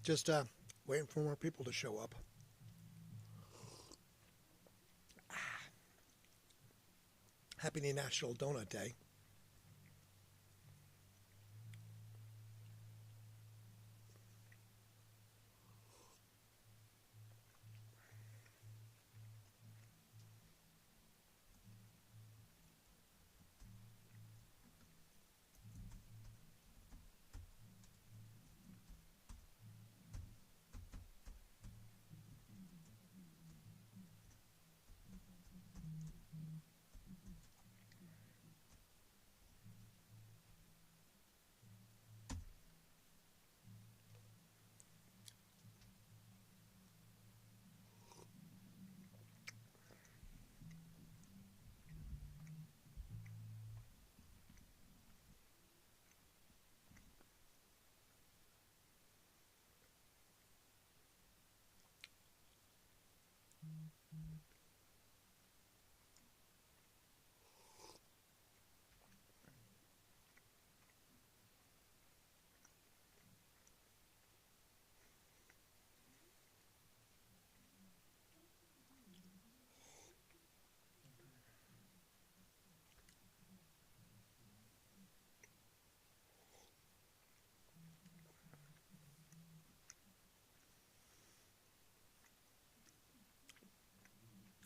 Just waiting for more people to show up. Happy National Donut Day.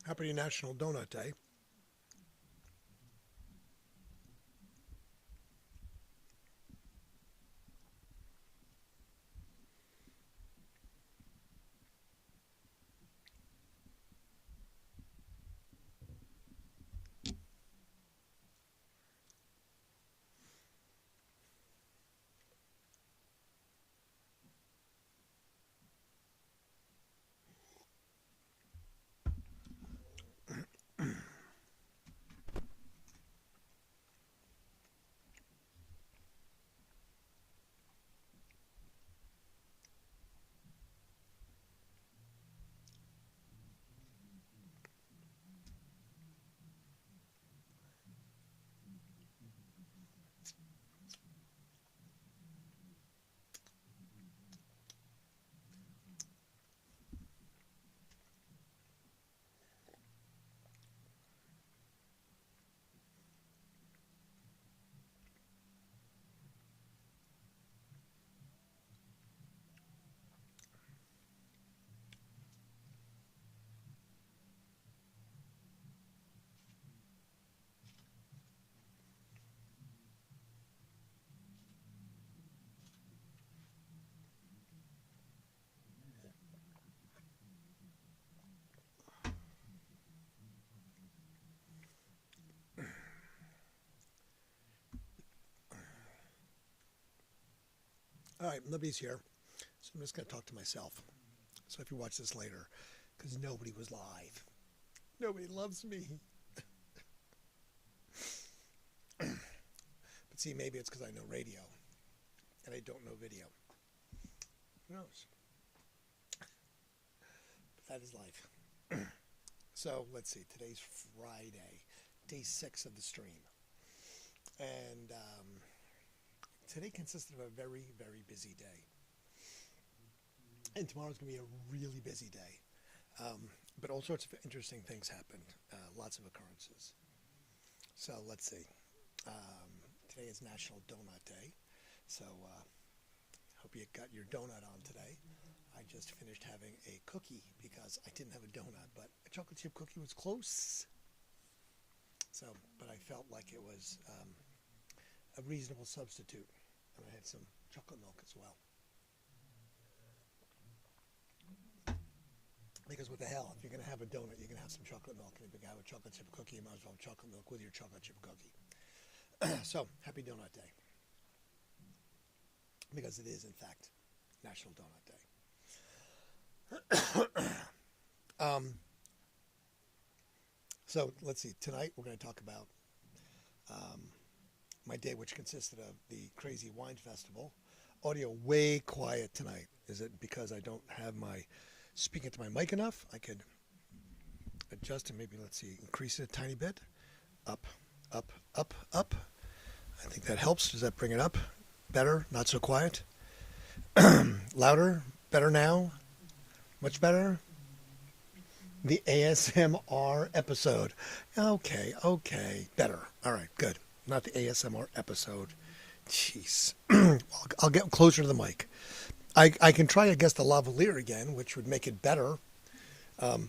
Happy National Donut Day. All right, nobody's here, so I'm just going to talk to myself. So if you watch this later, because nobody was live. Nobody loves me. But see, maybe it's because I know radio, and I don't know video. Who knows? But that is life. So let's see, today's Friday, day 6 of the stream. And today consisted of a very, very busy day. And tomorrow's going to be a really busy day. But all sorts of interesting things happened. Lots of occurrences. So let's see. Today is National Donut Day. So hope you got your donut on today. I just finished having a cookie because I didn't have a donut, but a chocolate chip cookie was close. So, but I felt like it was a reasonable substitute. And I had some chocolate milk as well. Because what the hell, if you're going to have a donut, you're going to have some chocolate milk. And if you're going to have a chocolate chip cookie, you might as well have chocolate milk with your chocolate chip cookie. So, happy Donut Day. Because it is, in fact, National Donut Day. So, let's see. Tonight, we're going to talk about my day, which consisted of the Crazy Wine Festival. Audio way quiet tonight. Is it because I don't have my speaking to my mic enough? I could adjust and maybe, let's see, increase it a tiny bit. Up, up, up, up. I think that helps. Does that bring it up? Better? Not so quiet? Louder? Better now? Much better? The ASMR episode. Okay. Better. All right, good. Not the ASMR episode. Jeez. I'll get closer to the mic. I can try, I guess, the lavalier again, which would make it better. But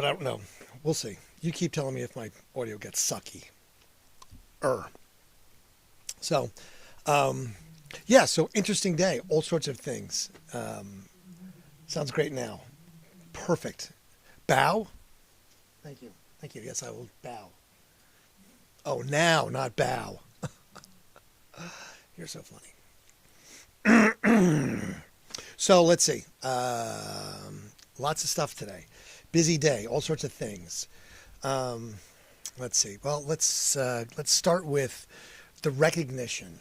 I don't know. We'll see. You keep telling me if my audio gets sucky. So, so interesting day. All sorts of things. Sounds great now. Perfect. Bow? Thank you. Yes, I will bow. Oh, now, not bow. You're so funny. So let's see. Lots of stuff today. Busy day. All sorts of things. Let's see. Well, let's start with the recognition.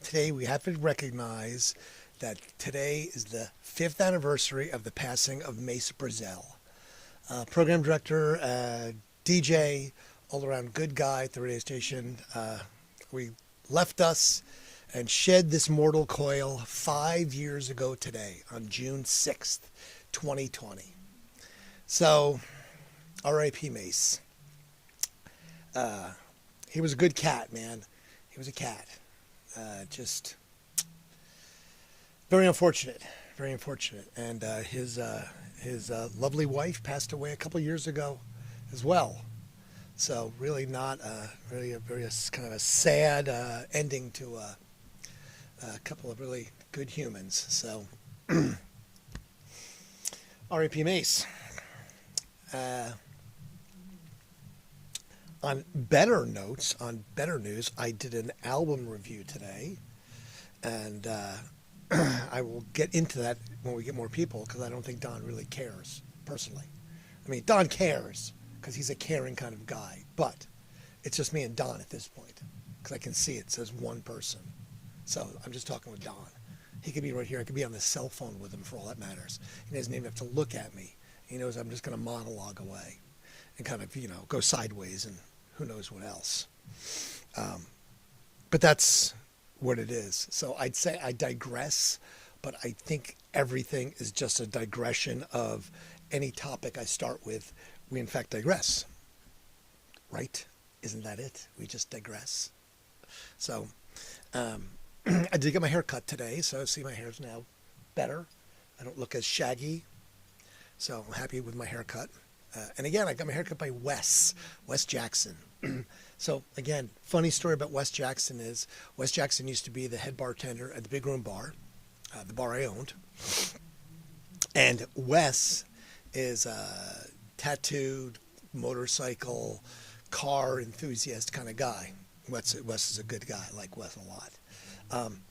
Today we have to recognize that today is the 5th anniversary of the passing of Mace Brazel. Program director, DJ, all-around good guy at the radio station. We left us and shed this mortal coil 5 years ago today on June 6th, 2020. So, R.I.P. Mace. He was a good cat, man. He was a cat. Just very unfortunate. And his lovely wife passed away a couple years ago as well. So really not really a very kind of a sad ending to a couple of really good humans. So R.I.P. Mace. On better notes, on better news, I did an album review today, and I will get into that when we get more people, because I don't think Don really cares, personally. I mean, Don cares, because he's a caring kind of guy, but it's just me and Don at this point, because I can see it says one person. So I'm just talking with Don. He could be right here. I could be on the cell phone with him for all that matters. He doesn't even have to look at me. He knows I'm just going to monologue away and kind of, go sideways and who knows what else. But that's what it is. So I'd say I digress, but I think everything is just a digression of any topic I start with. We in fact digress, right? Isn't that it? We just digress. So I did get my hair cut today, so see my hair's now better. I don't look as shaggy, so I'm happy with my haircut. And again, I got my haircut by Wes Jackson. So again, funny story about Wes Jackson is Wes Jackson used to be the head bartender at the Big Room Bar, the bar I owned. And Wes is a tattooed, motorcycle, car enthusiast kind of guy. Wes is a good guy. I like Wes a lot.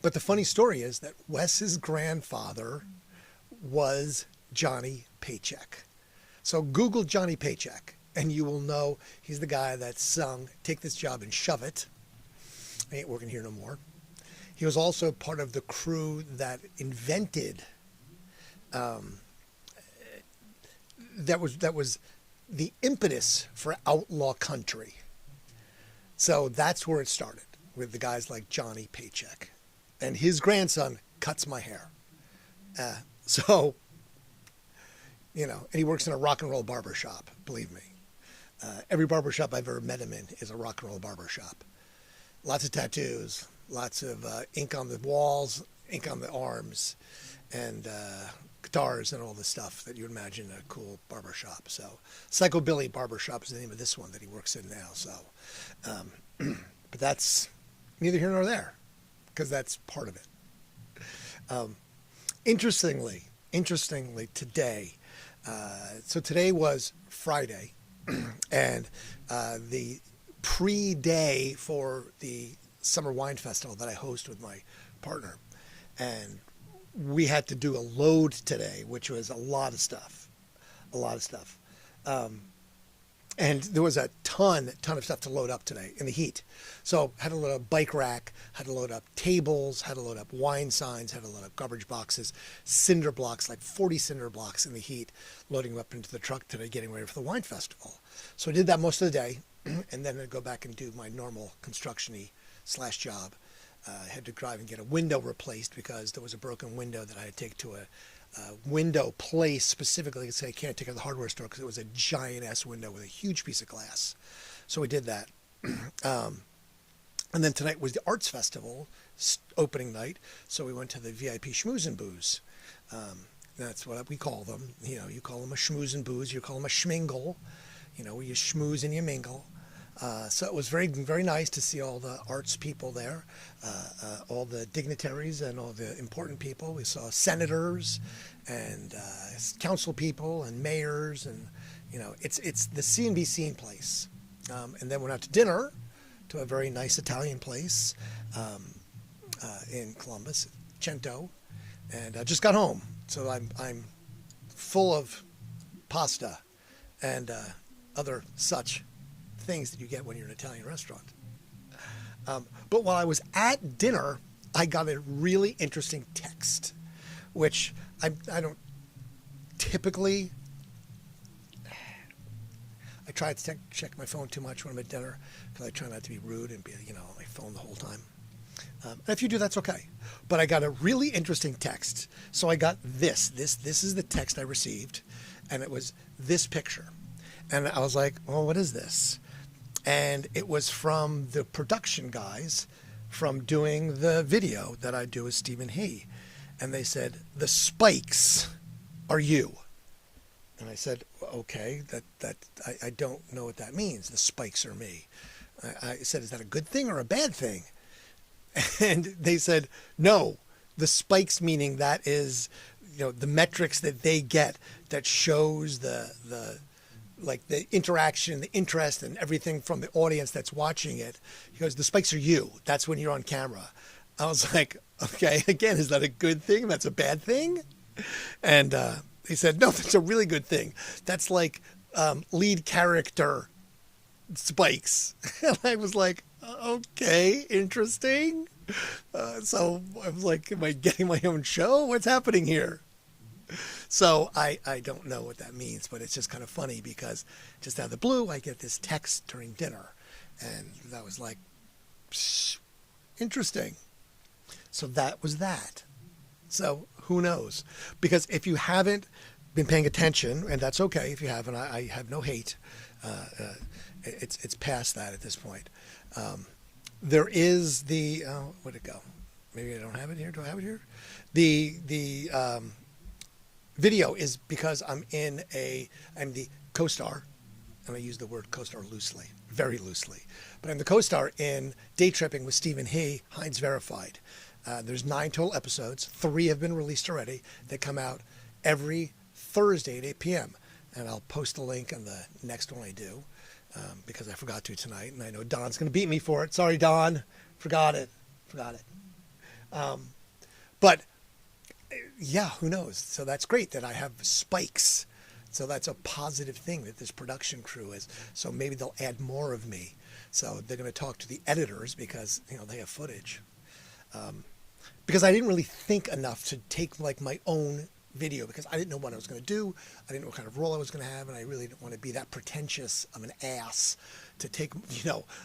But the funny story is that Wes's grandfather was Johnny Paycheck. So Google Johnny Paycheck, and you will know he's the guy that sung "Take This Job and Shove It." I ain't working here no more. He was also part of the crew that invented. That was the impetus for outlaw country. So that's where it started, with the guys like Johnny Paycheck, and his grandson cuts my hair. And he works in a rock and roll barber shop, believe me. Every barber shop I've ever met him in is a rock and roll barber shop. Lots of tattoos, lots of ink on the walls, ink on the arms, and guitars and all the stuff that you would imagine a cool barber shop. So Psycho Billy Barber Shop is the name of this one that he works in now. So, but that's neither here nor there, because that's part of it. Interestingly, today, so today was Friday, and the pre-day for the Summer Wine Festival that I host with my partner. And we had to do a load today, which was a lot of stuff. And there was a ton of stuff to load up today in the heat. So had to load up bike rack, had to load up tables, had to load up wine signs, had to load up garbage boxes, cinder blocks, like 40 cinder blocks in the heat, loading them up into the truck today, getting ready for the wine festival. So I did that most of the day, and then I'd go back and do my normal construction-y / job I had to drive and get a window replaced because there was a broken window that I had to take to a window place specifically to say I can't take it to the hardware store because it was a giant ass window with a huge piece of glass. So we did that. And then tonight was the Arts Festival opening night, so we went to the VIP Schmooze and Booze. That's what we call them. You call them a schmooze and booze. You call them a schmingle. Where you schmooze and you mingle. So it was very, very nice to see all the arts people there, all the dignitaries and all the important people. We saw senators and council people and mayors, and it's the see and be seen place. And then went out to dinner to a very nice Italian place in Columbus, Cento, and I just got home. So I'm full of pasta and other such things that you get when you're in an Italian restaurant. But while I was at dinner, I got a really interesting text, which I don't typically. I try to check my phone too much when I'm at dinner because I try not to be rude and be on my phone the whole time. And if you do, that's okay. But I got a really interesting text. So I got this. This is the text I received, and it was this picture. And I was like, well, what is this? And it was from the production guys from doing the video that I do with Stephen He. And they said, the spikes are you. And I said, okay, I don't know what that means. The spikes are me. I said, is that a good thing or a bad thing? And they said, no, the spikes meaning that is, the metrics that they get that shows the interaction, the interest, and everything from the audience that's watching it. He goes, the spikes are you. That's when you're on camera. I was like, okay, again, is that a good thing? That's a bad thing? And he said, no, that's a really good thing. That's like lead character spikes. And I was like, okay, interesting. So I was like, am I getting my own show? What's happening here? So I don't know what that means, but it's just kind of funny because just out of the blue, I get this text during dinner. And that was like, interesting. So that was that. So who knows? Because if you haven't been paying attention, and that's okay if you haven't, I have no hate. It's past that at this point. There is the, where'd it go? Maybe I don't have it here. Do I have it here? The video is because I'm the co-star, and I use the word co-star loosely, very loosely, but I'm the co-star in Day Tripping with Stephen He, Heinz Verified. There's 9 total episodes. 3 have been released already. They come out every Thursday at 8 p.m. And I'll post the link on the next one I do because I forgot to tonight. And I know Don's going to beat me for it. Sorry, Don. Forgot it. But, yeah, who knows? So that's great that I have spikes. So that's a positive thing that this production crew is. So maybe they'll add more of me. So they're going to talk to the editors because, they have footage. Because I didn't really think enough to take my own video because I didn't know what I was going to do. I didn't know what kind of role I was going to have, and I really didn't want to be that pretentious of an ass to take,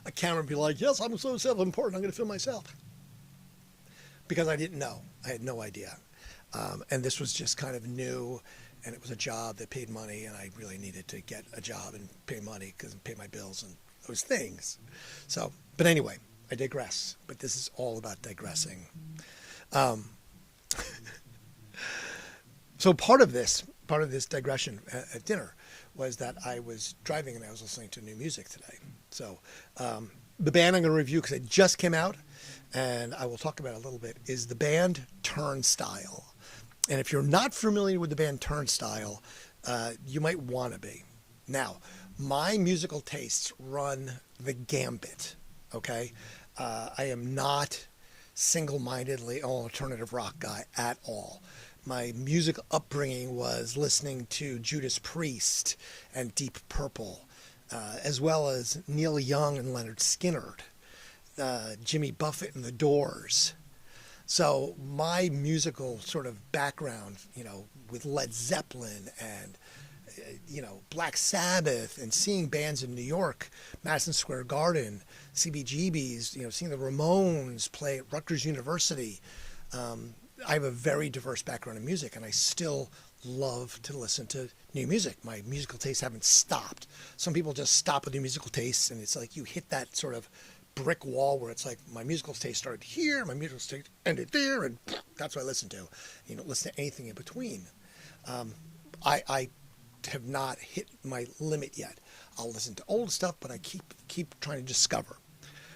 a camera and be like, yes, I'm so self-important, I'm going to film myself. Because I didn't know. I had no idea. And this was just kind of new, and it was a job that paid money, and I really needed to get a job and pay money because pay my bills and those things. So, but anyway, I digress. But this is all about digressing. So part of this digression at dinner was that I was driving and I was listening to new music today. So the band I'm going to review because it just came out and I will talk about it a little bit is the band Turnstile. And if you're not familiar with the band Turnstile, you might want to be. Now, my musical tastes run the gambit, okay? I am not single-mindedly an alternative rock guy at all. My music upbringing was listening to Judas Priest and Deep Purple, as well as Neil Young and Leonard Skinner, Jimmy Buffett and the Doors. So my musical sort of background, with Led Zeppelin and, Black Sabbath and seeing bands in New York, Madison Square Garden, CBGBs, seeing the Ramones play at Rutgers University. I have a very diverse background in music, and I still love to listen to new music. My musical tastes haven't stopped. Some people just stop with new musical tastes, and it's like you hit that sort of brick wall where it's like my musical taste started here, my musical taste ended there, and that's what I listen to. You don't listen to anything in between. I have not hit my limit yet. I'll listen to old stuff, but I keep trying to discover.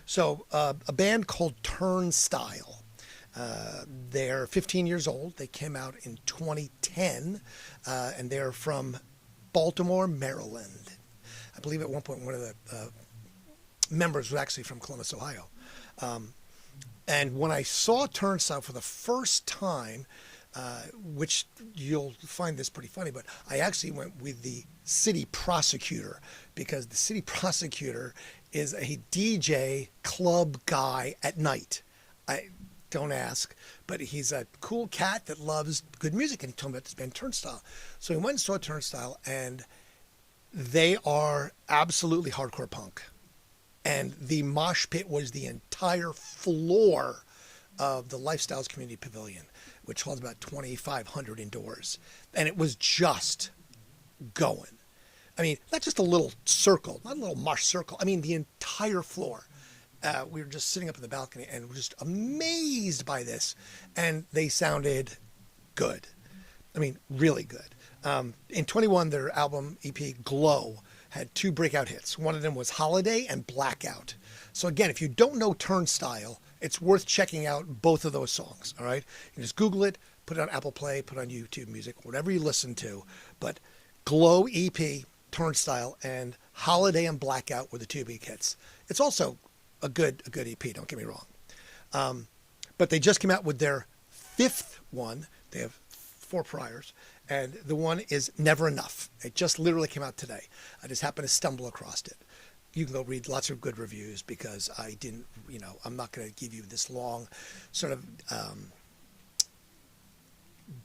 So a band called Turnstile. They're 15 years old. They came out in 2010, and they're from Baltimore, Maryland. I believe at one point one of the members was actually from Columbus, Ohio. And when I saw Turnstile for the first time, which you'll find this pretty funny, but I actually went with the city prosecutor, because the city prosecutor is a DJ club guy at night. Don't ask, but he's a cool cat that loves good music, and he told me about this band Turnstile. So he went and saw Turnstile, and they are absolutely hardcore punk. And the mosh pit was the entire floor of the Lifestyles Community Pavilion, which holds about 2,500 indoors. And it was just going. I mean, not just a little circle, not a little mosh circle. I mean, the entire floor. We were just sitting up in the balcony and were just amazed by this. And they sounded good. I mean, really good. In 21, their album EP Glow had 2 breakout hits. One of them was Holiday and Blackout. So again, if you don't know Turnstile, it's worth checking out both of those songs, all right? You can just Google it, put it on Apple Play, put it on YouTube Music, whatever you listen to. But Glow EP, Turnstile, and Holiday and Blackout were the 2 big hits. It's also a good EP, don't get me wrong. But they just came out with their 5th one. They have 4 priors. And the one is Never Enough. It just literally came out today. I just happened to stumble across it. You can go read lots of good reviews, because I didn't, I'm not going to give you this long sort of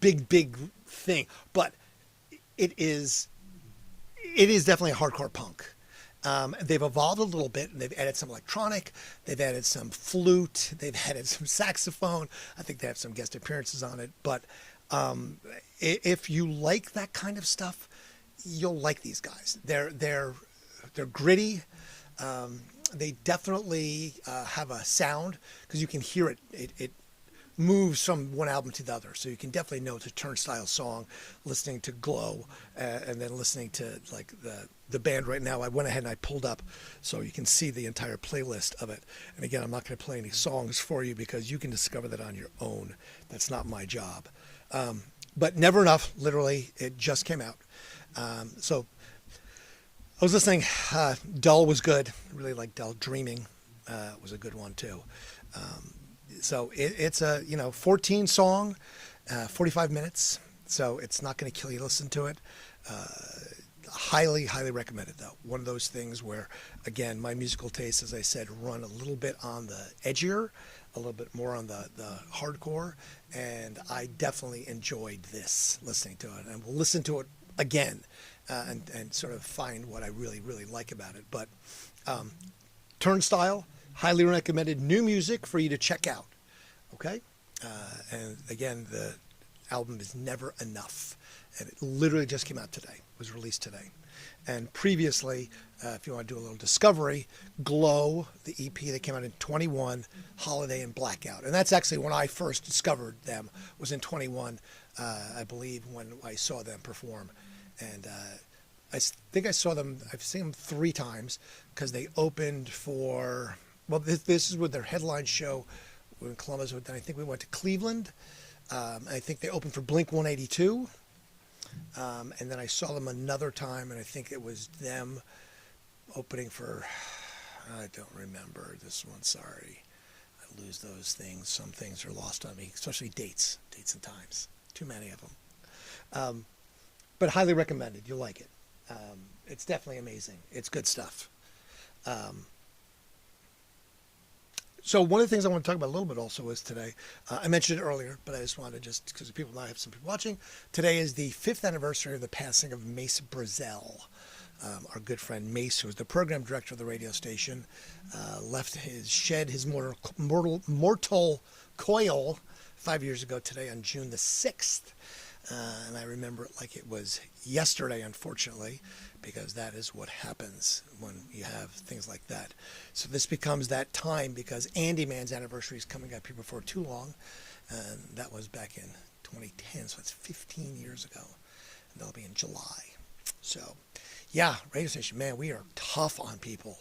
big thing. But it is definitely a hardcore punk. They've evolved a little bit, and they've added some electronic, they've added some flute, they've added some saxophone. I think they have some guest appearances on it. But if you like that kind of stuff, you'll like these guys. They're gritty. They definitely have a sound, because you can hear it. It moves from one album to the other. So you can definitely know it's a Turnstile song, listening to Glow, and then listening to like the band right now. I went ahead and I pulled up so you can see the entire playlist of it. And again, I'm not going to play any songs for you, because you can discover that on your own. That's not my job. But Never Enough, literally, it just came out. So I was listening. Dull was good. I really like Dull. Dreaming was a good one too. So it's a 14 song, 45 minutes. So it's not going to kill you to listen to it. Highly recommended, though. One of those things where, again, my musical tastes, as I said, run a little bit on the edgier, a little bit more on the hardcore, and I definitely enjoyed this, listening to it. And we'll listen to it again and sort of find what I really like about it. But Turnstile, highly recommended new music for you to check out. Okay? And again, the album is Never Enough. And it literally just came out today. It was released today. And previously, if you want to do a little discovery, Glow, the EP that came out in 21, Holiday and Blackout. And that's actually when I first discovered them, was in 21, I believe, when I saw them perform. And I think I've seen them 3 times, because they opened for, well, this is with their headline show in Columbus. Then I think we went to Cleveland. I think they opened for Blink 182. And then I saw them another time, and I think it was them opening for, I don't remember this one, sorry. I lose those things. Some things are lost on me, especially dates and times. Too many of them. But highly recommended. You'll like it. It's definitely amazing. It's good stuff. So one of the things I want to talk about a little bit also is today, I mentioned it earlier, but I just wanted to because people might have some people watching. Today is the 5th anniversary of the passing of Mace Brazel. Our good friend Mace, who was the program director of the radio station, left his shed, his mortal coil 5 years ago today on June the 6th. And I remember it like it was yesterday, unfortunately, because that is what happens when you have things like that. So this becomes that time because Andy Man's anniversary is coming up here before too long. And that was back in 2010, so it's 15 years ago. And that'll be in July. So, yeah, radio station, man, we are tough on people.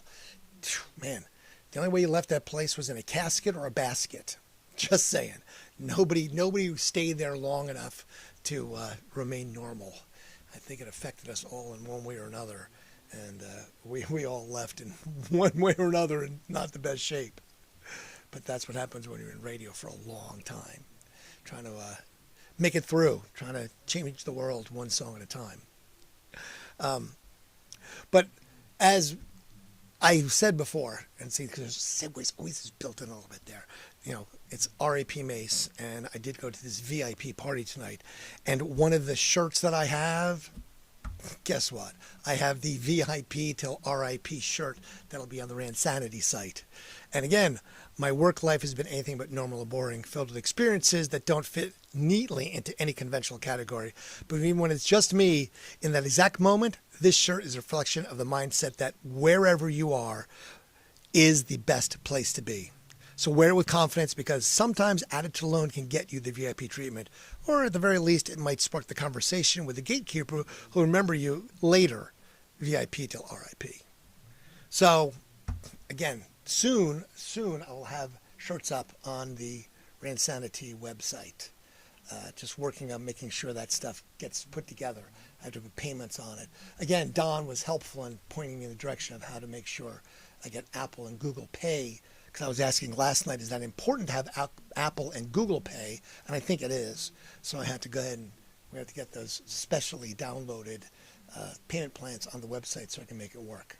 Man, the only way you left that place was in a casket or a basket. Just saying. Nobody stayed there long enough to remain normal. I think it affected us all in one way or another. And we all left in one way or another in not the best shape. But that's what happens when you're in radio for a long time. Trying to make it through. Trying to change the world one song at a time. But as I said before, and see, because segues always is built in a little bit there. You know, it's RAP Mace, and I did go to this VIP party tonight. And one of the shirts that I have, guess what? I have the VIP till RIP shirt that'll be on the Randsanity site. And again, my work life has been anything but normal or boring, filled with experiences that don't fit neatly into any conventional category. But even when it's just me, in that exact moment, this shirt is a reflection of the mindset that wherever you are is the best place to be. So wear it with confidence, because sometimes attitude alone can get you the VIP treatment, or at the very least, it might spark the conversation with the gatekeeper who'll remember you later, VIP till RIP. So, again, soon I will have shirts up on the Randsanity website. Just working on making sure that stuff gets put together. I have to put payments on it. Again, Don was helpful in pointing me in the direction of how to make sure I get Apple and Google Pay. Because I was asking last night, is that important to have Apple and Google Pay? And I think it is. So I had to go ahead and we have to get those specially downloaded payment plans on the website so I can make it work.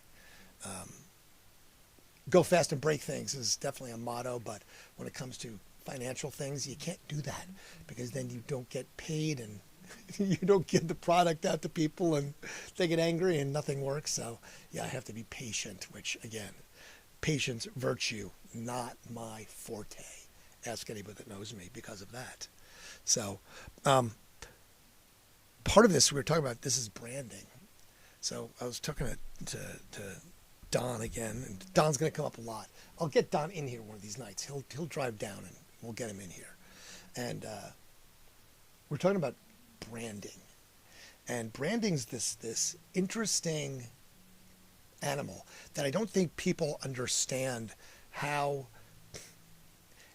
Go fast and break things is definitely a motto, but when it comes to financial things, you can't do that, because then you don't get paid and you don't get the product out to people and they get angry and nothing works. So yeah, I have to be patient, which again, patience, virtue, not my forte. Ask anybody that knows me because of that. So part of this we were talking about, this is branding. So I was talking to Don again, and Don's going to come up a lot. I'll get Don in here one of these nights. He'll drive down and we'll get him in here. And we're talking about branding. And branding's this interesting animal that I don't think people understand how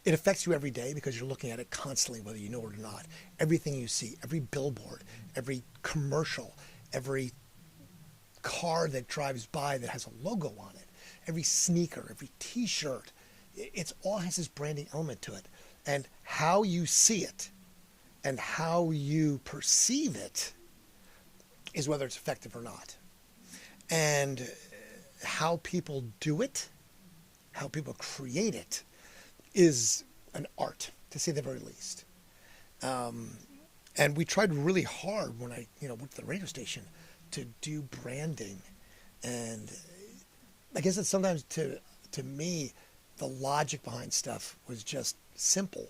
it affects you every day, because you're looking at it constantly, whether you know it or not. Everything you see, every billboard, every commercial, every car that drives by that has a logo on it, every sneaker, every t-shirt, it all has this branding element to it. And how you see it and how you perceive it is whether it's effective or not. And how people do it, how people create it, is an art, to say the very least. And we tried really hard when I went to the radio station to do branding. And I guess it's sometimes to me, the logic behind stuff was just simple,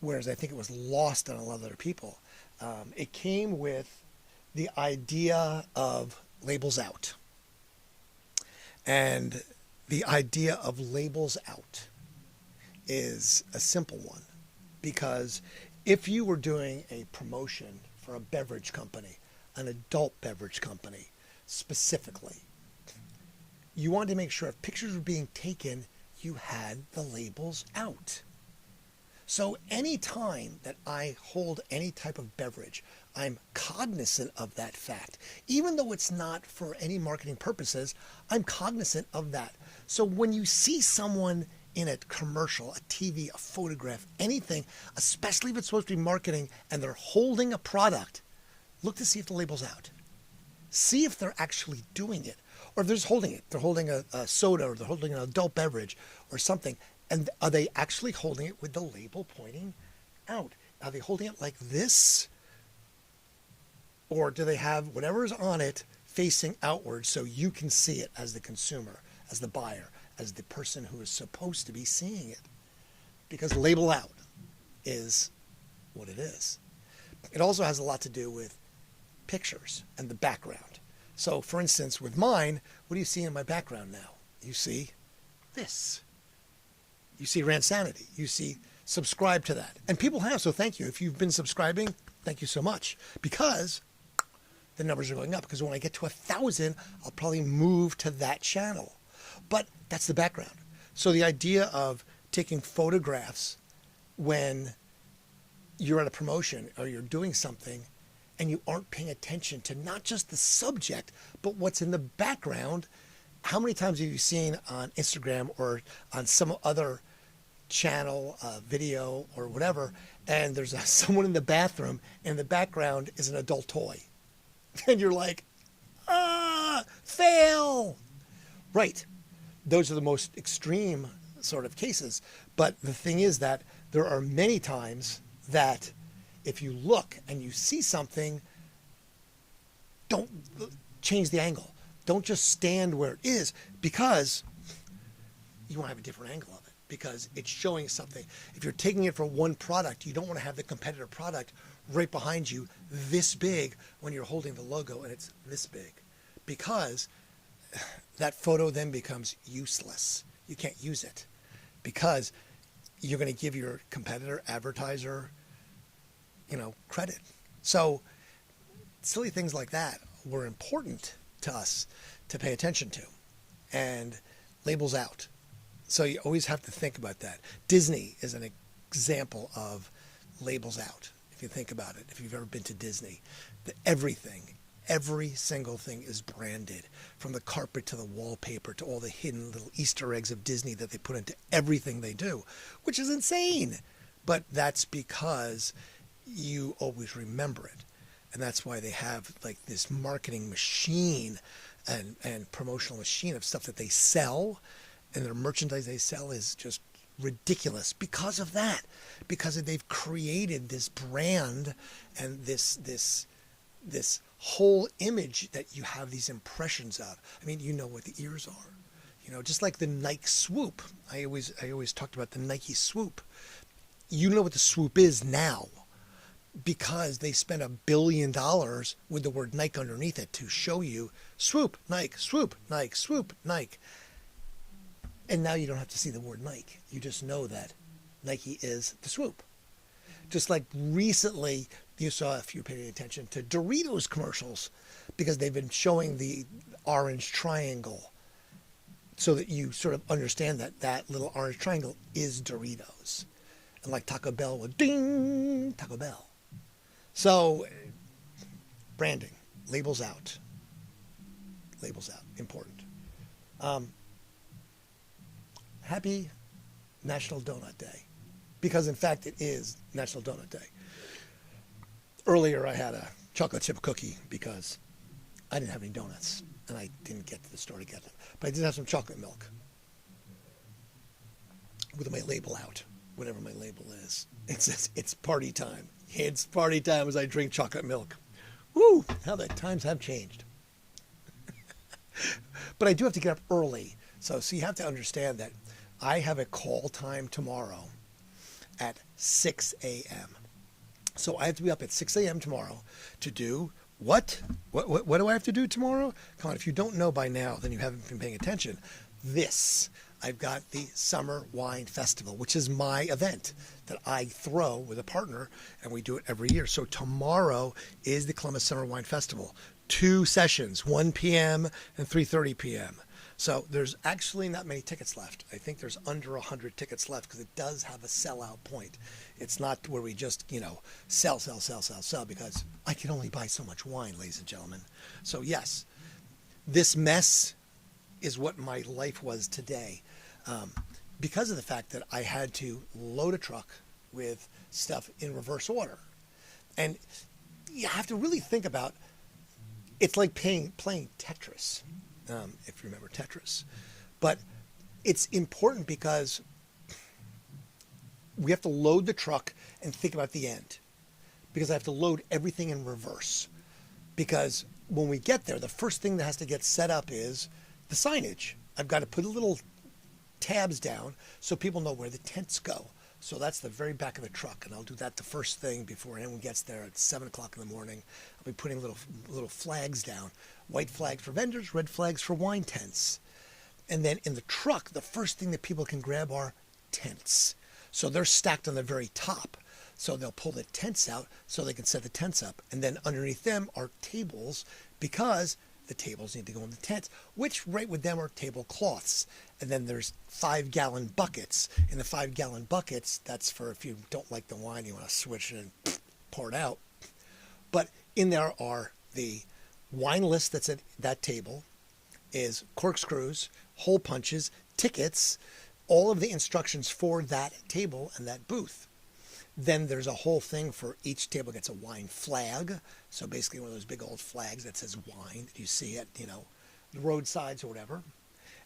whereas I think it was lost on a lot of other people. It came with the idea of labels out. And the idea of labels out is a simple one, because if you were doing a promotion for a beverage company, an adult beverage company specifically, you wanted to make sure if pictures were being taken, you had the labels out. So any time that I hold any type of beverage, I'm cognizant of that fact. Even though it's not for any marketing purposes, I'm cognizant of that. So when you see someone in a commercial, a TV, a photograph, anything, especially if it's supposed to be marketing and they're holding a product, look to see if the label's out. See if they're actually doing it. Or if they're just holding it. They're holding a soda, or they're holding an adult beverage or something. And are they actually holding it with the label pointing out? Are they holding it like this? Or do they have whatever is on it facing outward so you can see it as the consumer, as the buyer, as the person who is supposed to be seeing it. Because label out is what it is. It also has a lot to do with pictures and the background. So for instance, with mine, what do you see in my background now? You see this. You see Randsanity. You see subscribe to that. And people have, so thank you. If you've been subscribing, thank you so much. Because the numbers are going up. Because when I get to 1,000, I'll probably move to that channel. But that's the background. So the idea of taking photographs when you're at a promotion or you're doing something and you aren't paying attention to not just the subject, but what's in the background. How many times have you seen on Instagram or on some other channel, video or whatever, and there's someone in the bathroom and the background is an adult toy? And you're like, fail. Right. Those are the most extreme sort of cases. But the thing is that there are many times that if you look and you see something, don't change the angle. Don't just stand where it is, because you want to have a different angle of it, because it's showing something. If you're taking it for one product, you don't want to have the competitor product right behind you this big when you're holding the logo and it's this big, because that photo then becomes useless. You can't use it because you're going to give your competitor, advertiser, credit. So silly things like that were important to us to pay attention to, and labels out. So you always have to think about that. Disney is an example of labels out. If you think about it, if you've ever been to Disney, every single thing is branded, from the carpet to the wallpaper to all the hidden little Easter eggs of Disney that they put into everything they do, which is insane. But that's because you always remember it. And that's why they have like this marketing machine and promotional machine of stuff that they sell, and their merchandise they sell is just ridiculous because of that, because they've created this brand and this whole image that you have these impressions of. I mean, you know what the ears are, just like the Nike swoop. I always talked about the Nike swoop. You know what the swoop is now, because they spent $1 billion with the word Nike underneath it to show you swoop, Nike, swoop, Nike, swoop, Nike. And now you don't have to see the word Nike. You just know that Nike is the swoop. Just like recently, you saw, if you're paying attention to Doritos commercials, because they've been showing the orange triangle so that you sort of understand that that little orange triangle is Doritos. And like Taco Bell would ding, Taco Bell. So branding, labels out, important. Happy National Donut Day, because in fact it is National Donut Day. Earlier I had a chocolate chip cookie because I didn't have any donuts and I didn't get to the store to get them. But I did have some chocolate milk with my label out, whatever my label is. It says it's party time. It's party time as I drink chocolate milk. Woo! How the times have changed. But I do have to get up early. So you have to understand that I have a call time tomorrow at 6 a.m. So I have to be up at 6 a.m. tomorrow to do what? What do I have to do tomorrow? Come on, if you don't know by now, then you haven't been paying attention. I've got the Summer Wine Festival, which is my event that I throw with a partner, and we do it every year. So tomorrow is the Columbus Summer Wine Festival. 2 sessions, 1 p.m. and 3:30 p.m. So there's actually not many tickets left. I think there's under 100 tickets left because it does have a sellout point. It's not where we just, sell, because I can only buy so much wine, ladies and gentlemen. So yes, this mess is what my life was today, because of the fact that I had to load a truck with stuff in reverse order. And you have to really think about, it's like playing Tetris, if you remember Tetris. But it's important because we have to load the truck and think about the end, because I have to load everything in reverse, because when we get there, the first thing that has to get set up is the signage. I've got to put little tabs down so people know where the tents go. So that's the very back of the truck, and I'll do that the first thing before anyone gets there at 7 o'clock in the morning. I'll be putting little flags down, white flags for vendors, red flags for wine tents. And then in the truck, the first thing that people can grab are tents. So they're stacked on the very top. So they'll pull the tents out so they can set the tents up. And then underneath them are tables, because the tables need to go in the tents, which right with them are tablecloths. And then there's 5-gallon buckets. In the 5-gallon buckets, that's for if you don't like the wine, you want to switch it and pour it out. But in there are the wine list that's at that table, is corkscrews, hole punches, tickets, all of the instructions for that table and that booth. Then there's a whole thing for each table gets a wine flag. So basically one of those big old flags that says wine that you see at, the roadsides or whatever.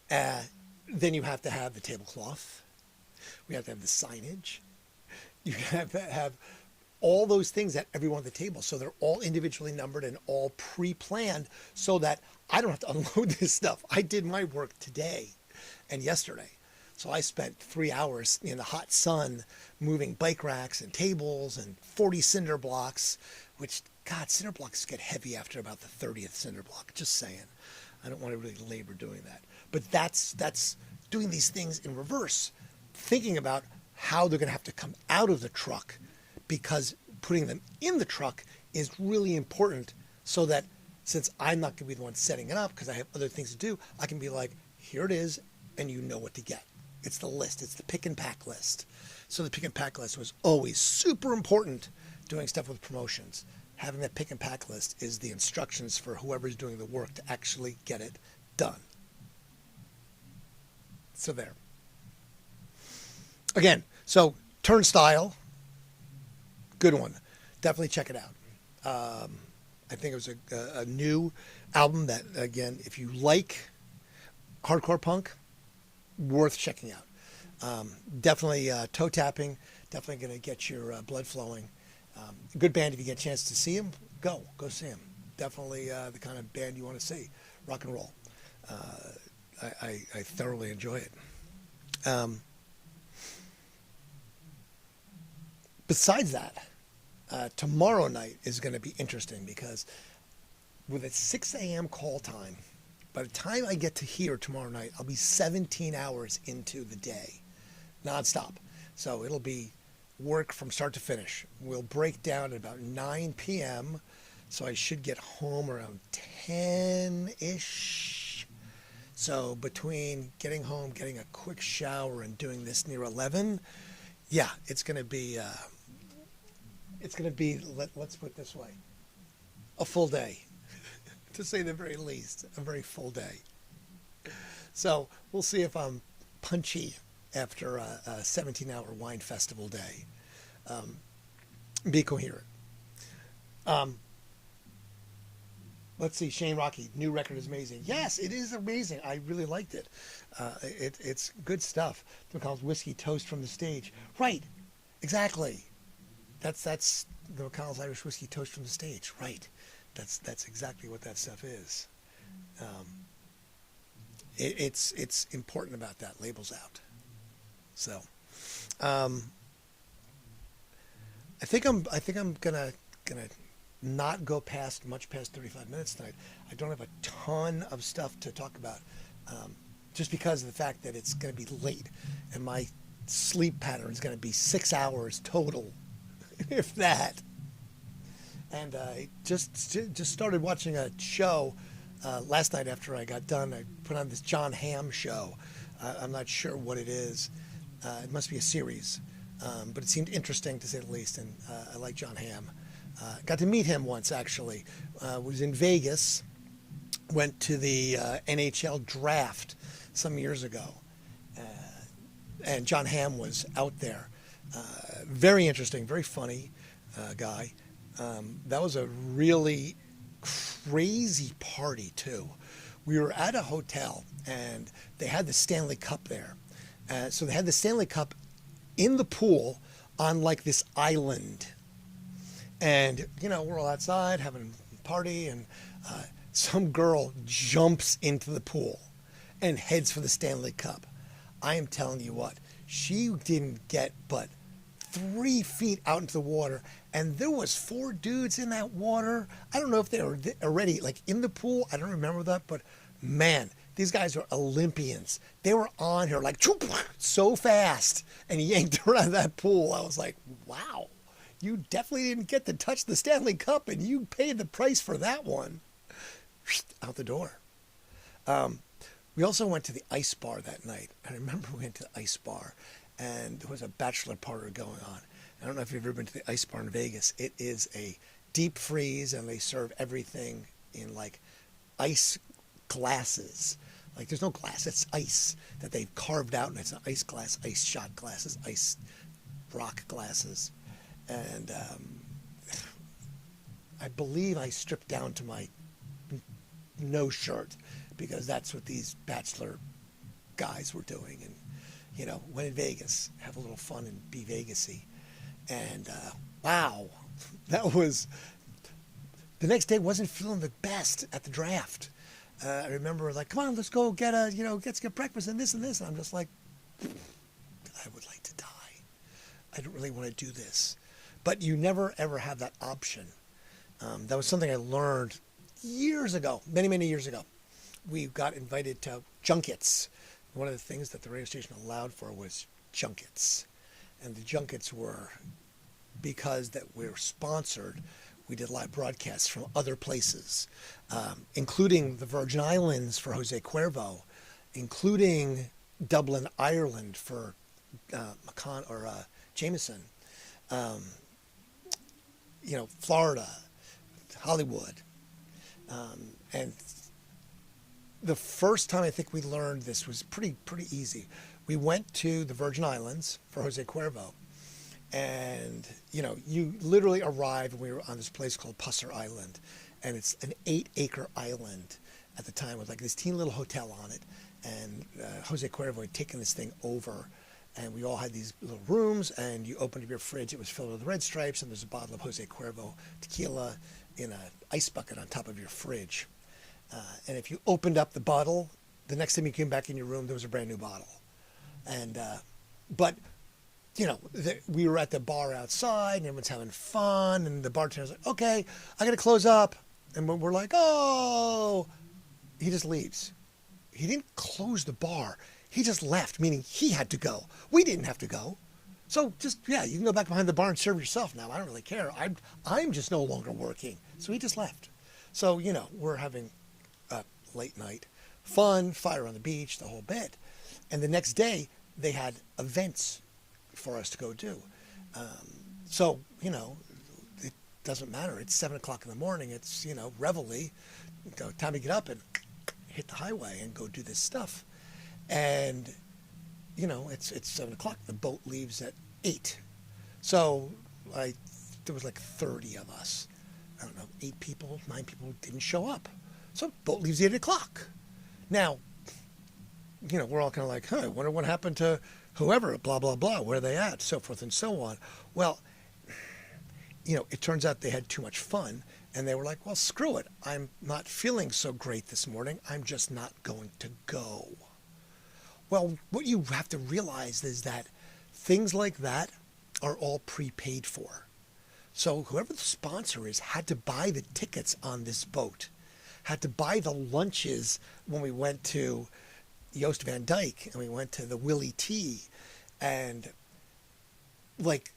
Then you have to have the tablecloth. We have to have the signage. You have to have all those things at every one of the tables. So they're all individually numbered and all pre-planned so that I don't have to unload this stuff. I did my work today and yesterday. So I spent 3 hours in the hot sun moving bike racks and tables and 40 cinder blocks, which, God, cinder blocks get heavy after about the 30th cinder block. Just saying. I don't want to really labor doing that. But that's doing these things in reverse, thinking about how they're going to have to come out of the truck, because putting them in the truck is really important so that since I'm not going to be the one setting it up because I have other things to do, I can be like, here it is, and you know what to get. It's the list. It's the pick and pack list. So the pick and pack list was always super important doing stuff with promotions. Having that pick and pack list is the instructions for whoever's doing the work to actually get it done. So there. Again, so Turnstile, good one. Definitely check it out. I think it was a new album that, again, if you like hardcore punk, worth checking out. Definitely toe tapping, definitely going to get your blood flowing. Good band. If you get a chance to see them, go see them. Definitely the kind of band you want to see. Rock and roll. I thoroughly enjoy it. Besides that, tomorrow night is going to be interesting because with a 6 a.m. call time, by the time I get to here tomorrow night, I'll be 17 hours into the day, nonstop. So it'll be work from start to finish. We'll break down at about 9 p.m., so I should get home around 10-ish. So between getting home, getting a quick shower, and doing this near 11, yeah, it's going to be, let's put it this way, a full day. To say the very least, a very full day. So we'll see if I'm punchy after a 17-hour wine festival day. Be coherent. Let's see, Shane Rocky, new record is amazing. Yes, it is amazing. I really liked it. It's good stuff. The McConnell's Whiskey Toast from the Stage. Right, exactly. That's the McConnell's Irish Whiskey Toast from the Stage. Right. That's exactly what that stuff is. It's important about that. Labels out. So, I think I'm gonna not go much past 35 minutes tonight. I don't have a ton of stuff to talk about, just because of the fact that it's gonna be late, and my sleep pattern is gonna be 6 hours total, if that. And I just started watching a show last night after I got done. I put on this John Hamm show. I'm not sure what it is. It must be a series. But it seemed interesting, to say the least, and I like John Hamm. Got to meet him once, actually. Was in Vegas, went to the NHL draft some years ago. And John Hamm was out there. Very interesting, very funny guy. That was a really crazy party, too. We were at a hotel, and they had the Stanley Cup there. So they had the Stanley Cup in the pool on, like, this island. And, we're all outside having party, and some girl jumps into the pool and heads for the Stanley Cup. I am telling you what, she didn't get but 3 feet out into the water, and there was 4 dudes in that water. I don't know if they were already like in the pool. I don't remember that, but man, these guys are Olympians. They were on her like so fast and yanked her out of that pool. I was like, wow, you definitely didn't get to touch the Stanley Cup, and you paid the price for that one. Out the door. We also went to the ice bar that night. I remember we went to the ice bar, and there was a bachelor party going on. I don't know if you've ever been to the ice bar in Vegas. It is a deep freeze, and they serve everything in like ice glasses. Like there's no glass, it's ice that they've carved out, and it's an ice glass, ice shot glasses, ice rock glasses. And I believe I stripped down to my no shirt because that's what these bachelor guys were doing. And, you know, when in Vegas, have a little fun and be Vegasy. And wow, that was, the next day wasn't feeling the best at the draft. I remember like, come on, let's go get let's get breakfast and this and this. And I'm just like, I would like to die. I don't really want to do this. But you never ever have that option. That was something I learned years ago, many, many years ago. We got invited to junkets. One of the things that the radio station allowed for was junkets. And the junkets were, because that we were sponsored, we did live broadcasts from other places, including the Virgin Islands for Jose Cuervo, including Dublin, Ireland for Jameson, Florida, Hollywood. And the first time I think we learned this was pretty easy. We went to the Virgin Islands for Jose Cuervo. And, you literally arrive, and we were on this place called Pusser Island. And it's an 8-acre island at the time with like this teeny little hotel on it. And Jose Cuervo had taken this thing over. And we all had these little rooms, and you opened up your fridge. It was filled with red stripes, and there's a bottle of Jose Cuervo tequila in an ice bucket on top of your fridge. And if you opened up the bottle, the next time you came back in your room, there was a brand new bottle. And we were at the bar outside, and everyone's having fun, and the bartender's like, okay, I got to close up. And we're like, oh, he just leaves. He didn't close the bar. He just left, meaning he had to go. We didn't have to go. So you can go back behind the bar and serve yourself now. I don't really care. I'm just no longer working. So he just left. So, we're having a late night, fun, fire on the beach, the whole bit. And the next day, they had events for us to go do. It doesn't matter. It's 7 o'clock in the morning. It's, reveille. Time to get up and hit the highway and go do this stuff. And, it's 7 o'clock. The boat leaves at 8. So there was like 30 of us. I don't know, 8 people, 9 people didn't show up. So boat leaves at 8 o'clock. Now, we're all kind of like, I wonder what happened to whoever, blah, blah, blah, where are they at, so forth and so on. Well, it turns out they had too much fun, and they were like, well, screw it. I'm not feeling so great this morning. I'm just not going to go. Well, what you have to realize is that things like that are all prepaid for. So whoever the sponsor is had to buy the tickets on this boat, had to buy the lunches when we went to Joost Van Dyke and we went to the Willie T, and like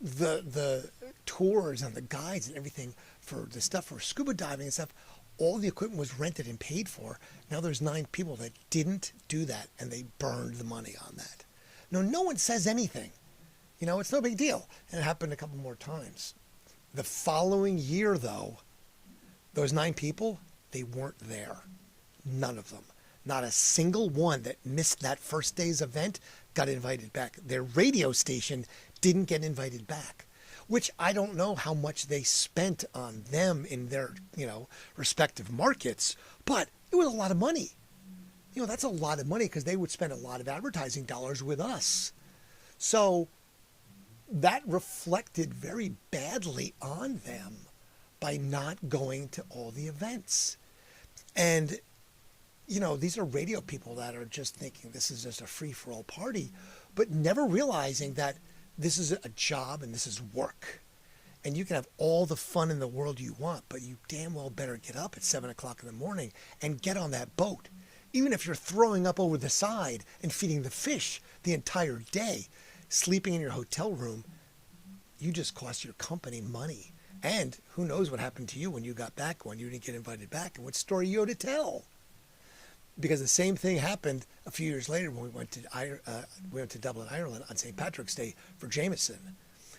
the tours and the guides and everything for the stuff for scuba diving and stuff, all the equipment was rented and paid for. Now there's 9 people that didn't do that, and they burned the money on that. No one says anything. It's no big deal. And it happened a couple more times. The following year, though, those 9 people, they weren't there. None of them. Not a single one that missed that first day's event got invited back. Their radio station didn't get invited back, which I don't know how much they spent on them in their, respective markets, but it was a lot of money. That's a lot of money because they would spend a lot of advertising dollars with us. So that reflected very badly on them. by not going to all the events. And, you know, these are radio people that are just thinking this is just a free-for-all party, but never realizing that this is a job and this is work. And you can have all the fun in the world you want, but you damn well better get up at 7 o'clock in the morning and get on that boat. Even if you're throwing up over the side and feeding the fish the entire day, sleeping in your hotel room, you just cost your company money. And who knows what happened to you when you got back, when you didn't get invited back, and what story you owe to tell. Because the same thing happened a few years later when we went to Dublin, Ireland on St. Patrick's Day for Jameson.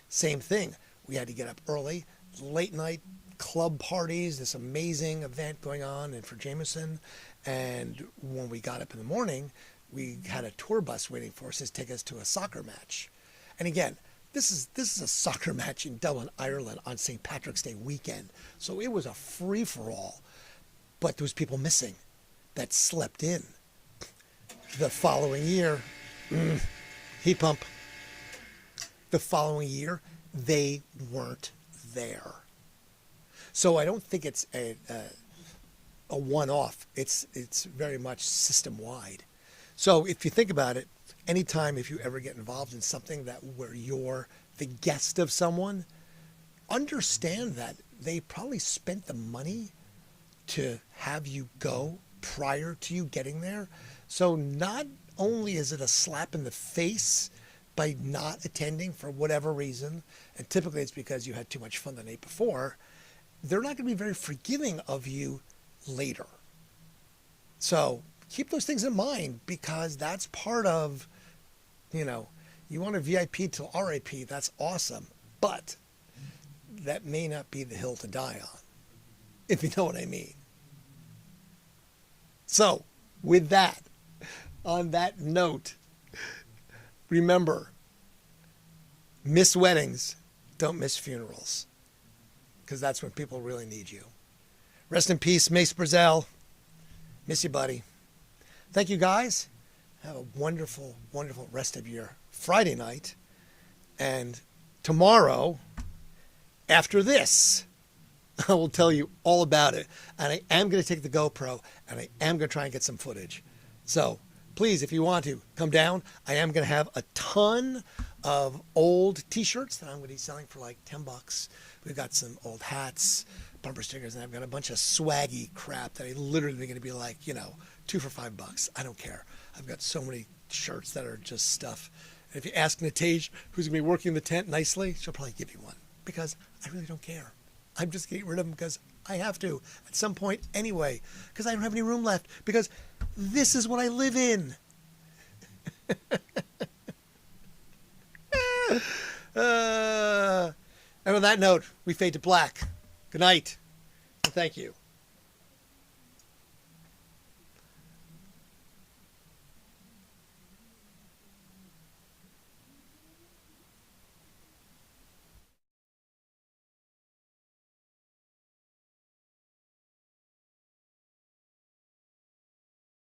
Same thing. We had to get up early, late night club parties, this amazing event going on and for Jameson. And when we got up in the morning, we had a tour bus waiting for us to take us to a soccer match. And again, this is a soccer match in Dublin, Ireland on St. Patrick's Day weekend. So it was a free-for-all. But there was people missing that slept in. The following year, heat pump. The following year, they weren't there. So I don't think it's a one-off. It's very much system-wide. So if you think about it, anytime if you ever get involved in something that where you're the guest of someone, understand that they probably spent the money to have you go prior to you getting there. So not only is it a slap in the face by not attending for whatever reason, and typically it's because you had too much fun the night before, they're not going to be very forgiving of you later. So keep those things in mind, because that's part of, you know, you want a VIP till RIP, that's awesome, but that may not be the hill to die on, if you know what I mean. So with that, on that note, remember, miss weddings, don't miss funerals, because that's when people really need you. Rest in peace, Mace Brazel. Miss you, buddy. Thank you, guys. Have a wonderful, wonderful rest of your Friday night. And tomorrow, after this, I will tell you all about it. And I am going to take the GoPro, and I am going to try and get some footage. So please, if you want to, come down. I am going to have a ton of old T-shirts that I'm going to be selling for like $10. We've got some old hats, bumper stickers, and I've got a bunch of swaggy crap that I literally going to be like, you know, 2 for $5. I don't care. I've got so many shirts that are just stuff. And if you ask Natage, who's going to be working the tent nicely, she'll probably give you one, because I really don't care. I'm just getting rid of them because I have to at some point anyway, because I don't have any room left, because this is what I live in. And on that note, we fade to black. Good night, and thank you.